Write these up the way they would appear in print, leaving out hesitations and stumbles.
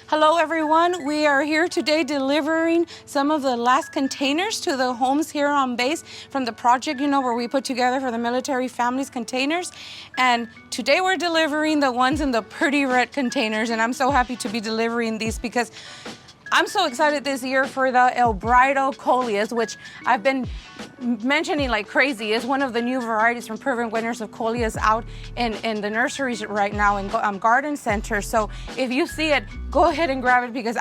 Hello everyone, we are here today delivering some of the last containers to the homes here on base from the project, where we put together for the military families containers. And today we're delivering the ones in the pretty red containers, and I'm so happy to be delivering these because I'm so excited this year for the El Brido Coleus, which I've been mentioning like crazy. Is one of the new varieties from proven winners of Coleus out in the nurseries right now in garden centers. So if you see it, go ahead and grab it because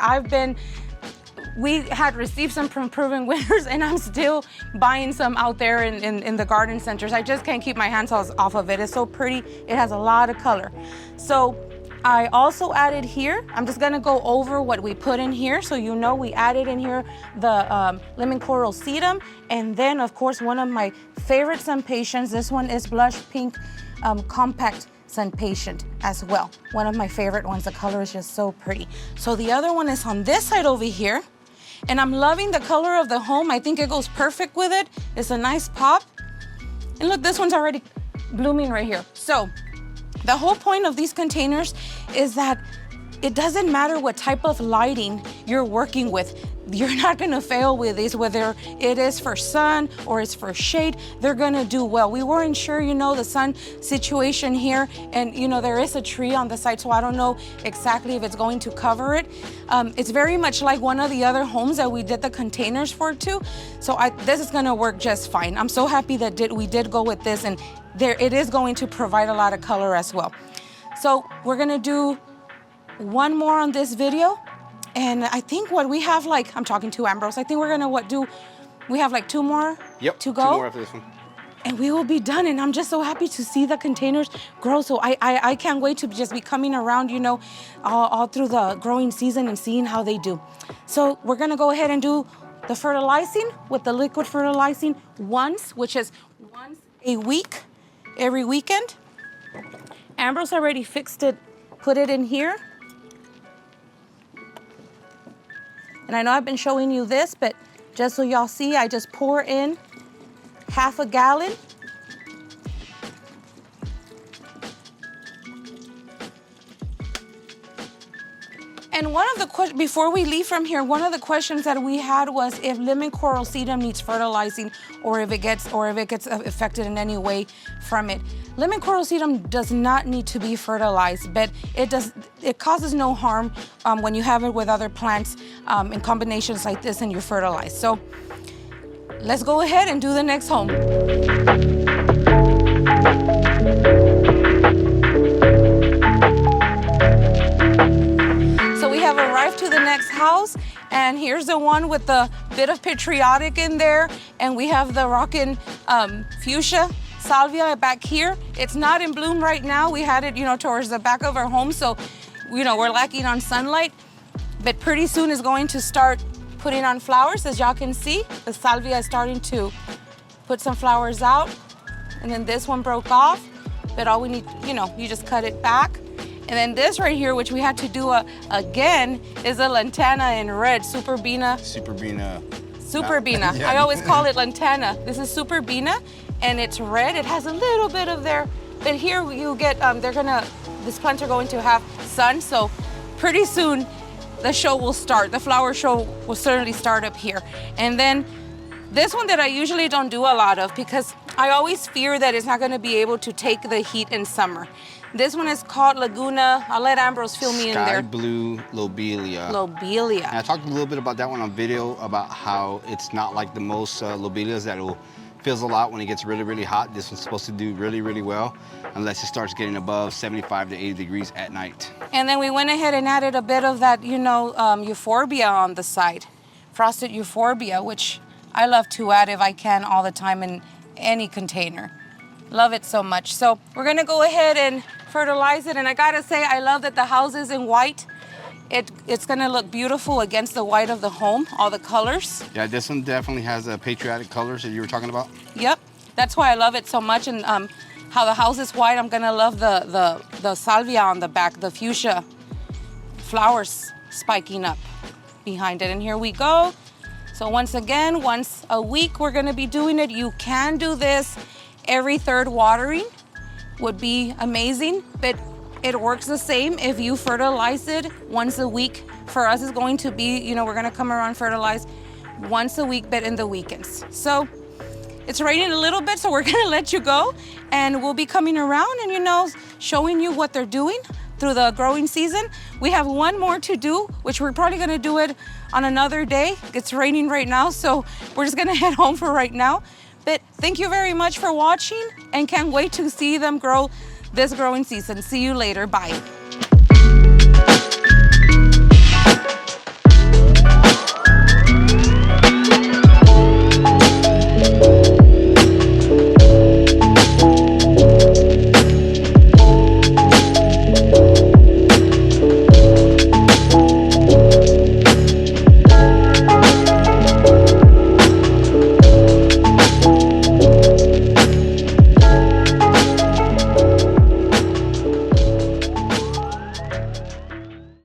we had received some from proven winners and I'm still buying some out there in the garden centers. I just can't keep my hands off of it. It's so pretty. It has a lot of color. So I also added here, I'm just gonna go over what we put in here so we added in here the lemon coral sedum, and then of course one of my favorite sun patients, this one is blush pink compact sun patient as well. One of my favorite ones, the color is just so pretty. So the other one is on this side over here, and I'm loving the color of the home. I think it goes perfect with it. It's a nice pop. And look, this one's already blooming right here. So the whole point of these containers is that it doesn't matter what type of lighting you're working with. You're not gonna fail with these, whether it is for sun or it's for shade, they're gonna do well. We weren't sure, the sun situation here, and there is a tree on the side, so I don't know exactly if it's going to cover it. It's very much like one of the other homes that we did the containers for too, so this is gonna work just fine. I'm so happy that we did go with this, and it is going to provide a lot of color as well. So we're gonna do one more on this video. And I think what we have, I'm talking to Ambrose, I think we're gonna we have two more to go. 2 more after this one. And we will be done, and I'm just so happy to see the containers grow. So I can't wait to just be coming around, all through the growing season and seeing how they do. So we're gonna go ahead and do the fertilizing with the liquid fertilizing which is once a week, every weekend. Ambrose already fixed it, put it in here. And I know I've been showing you this, but just so y'all see, I just pour in half a gallon. And before we leave from here, one of the questions that we had was if lemon coral sedum needs fertilizing or if it gets affected in any way from it. Lemon coral sedum does not need to be fertilized, but it causes no harm when you have it with other plants in combinations like this and you fertilize. So let's go ahead and do the next home. Arrived to the next house, and here's the one with the bit of patriotic in there, and we have the rockin' fuchsia salvia back here. It's not in bloom right now. We had it, towards the back of our home, so we're lacking on sunlight, but pretty soon is going to start putting on flowers. As y'all can see, the salvia is starting to put some flowers out, and then this one broke off, but all we need, you just cut it back. And then this right here, which we had to do again, is a lantana in red, Superbina. Yeah. I always call it lantana. This is Superbina, and it's red. It has a little bit of but here you get, these plants are going to have sun, so pretty soon the show will start. The flower show will certainly start up here. And then this one that I usually don't do a lot of because I always fear that it's not gonna be able to take the heat in summer. This one is called Laguna. I'll let Ambrose fill me in there. Sky blue lobelia. Lobelia. And I talked a little bit about that one on video about how it's not like the most lobelias that will fizzle out when it gets really, really hot. This one's supposed to do really, really well unless it starts getting above 75 to 80 degrees at night. And then we went ahead and added a bit of that, euphorbia on the side. Frosted euphorbia, which I love to add if I can all the time in any container. Love it so much. So we're gonna go ahead and fertilize it. And I gotta say, I love that the house is in white. It's gonna look beautiful against the white of the home, all the colors. Yeah, this one definitely has the patriotic colors that you were talking about. Yep, that's why I love it so much. And how the house is white, I'm gonna love the salvia on the back, the fuchsia flowers spiking up behind it. And here we go. So once again, once a week, we're gonna be doing it. You can do this every third watering, would be amazing. But It works the same if you fertilize it once a week. For us, it's going to be, you know, we're gonna come around fertilize once a week, but in the weekends. So it's raining a little bit, so we're gonna let you go, and we'll be coming around and, you know, showing you what they're doing through the growing season. We have one more to do, which we're probably gonna do it on another day. It's raining right now, so we're just gonna head home for right now. But thank you very much for watching, and can't wait to see them grow this growing season. See you later, bye.